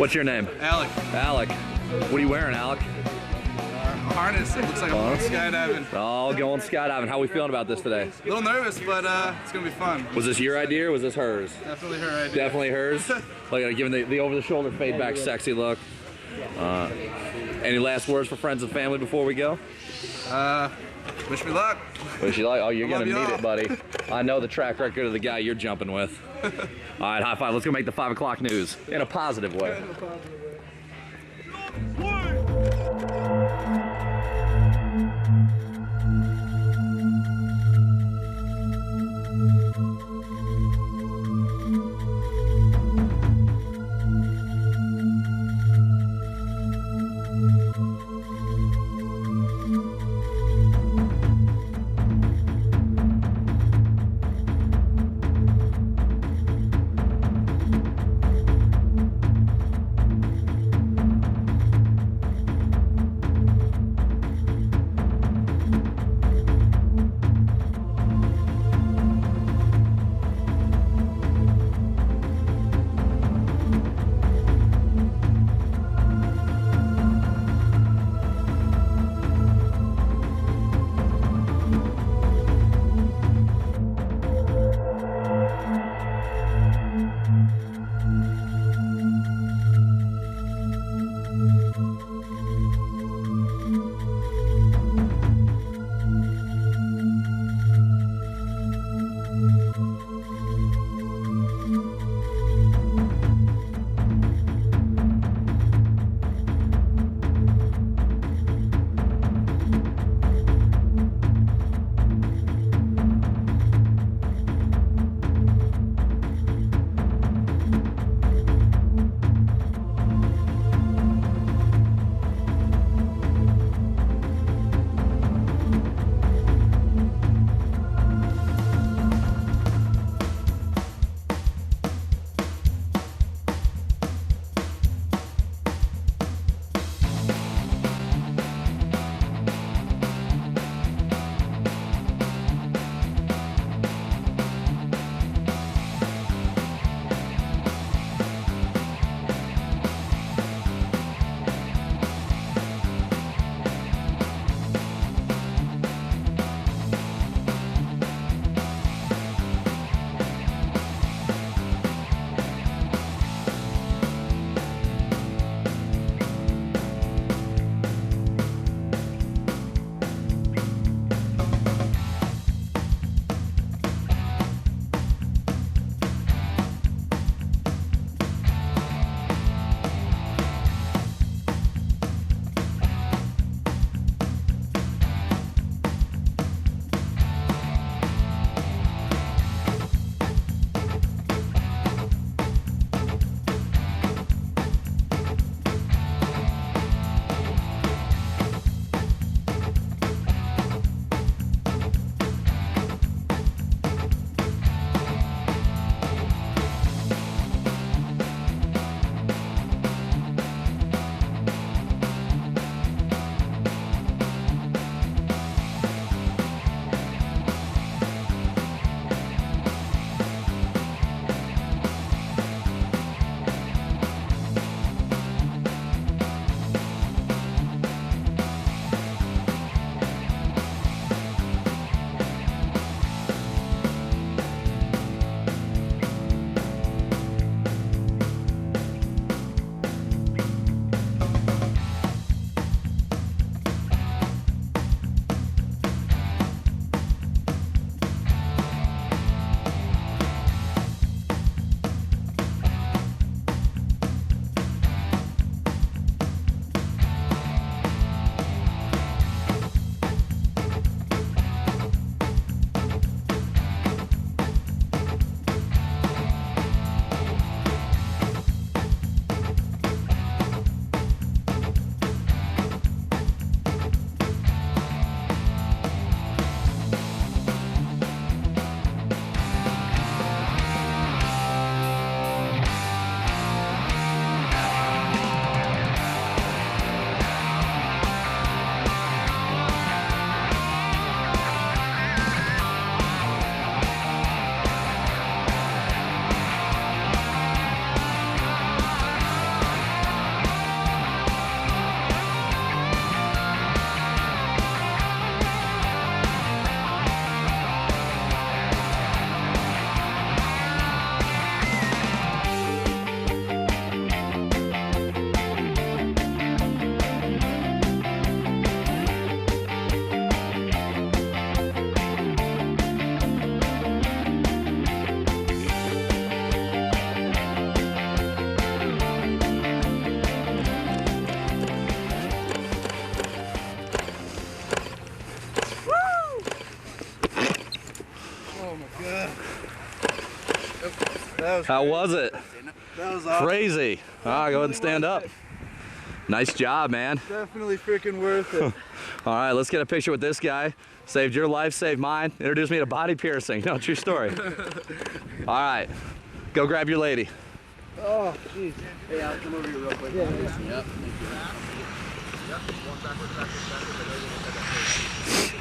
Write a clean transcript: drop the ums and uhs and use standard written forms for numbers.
What's your name? Alec. Alec. What are you wearing, Alec? Harness. It looks like I'm going skydiving. Oh, going skydiving. How are we feeling about this today? A little nervous, but it's gonna be fun. Was this your idea or was this hers? Definitely her idea. Definitely hers. Like giving the over-the-shoulder fade back sexy look. Any last words for friends and family before we go? Wish me luck. Wish you luck. Oh, you're gonna need y'all. it, buddy. I know the track record of the guy you're jumping with. All right, high five. Let's go make the 5 o'clock news in a positive way. How was it? That was awesome. Crazy. All right, go ahead and stand up. Nice job, man. Definitely freaking worth it. All right, let's get a picture with this guy. Saved your life, saved mine. Introduced me to body piercing. No, true story. All right, go grab your lady. Oh, jeez. Hey, I'll come over here real quick. Yep. Thank you.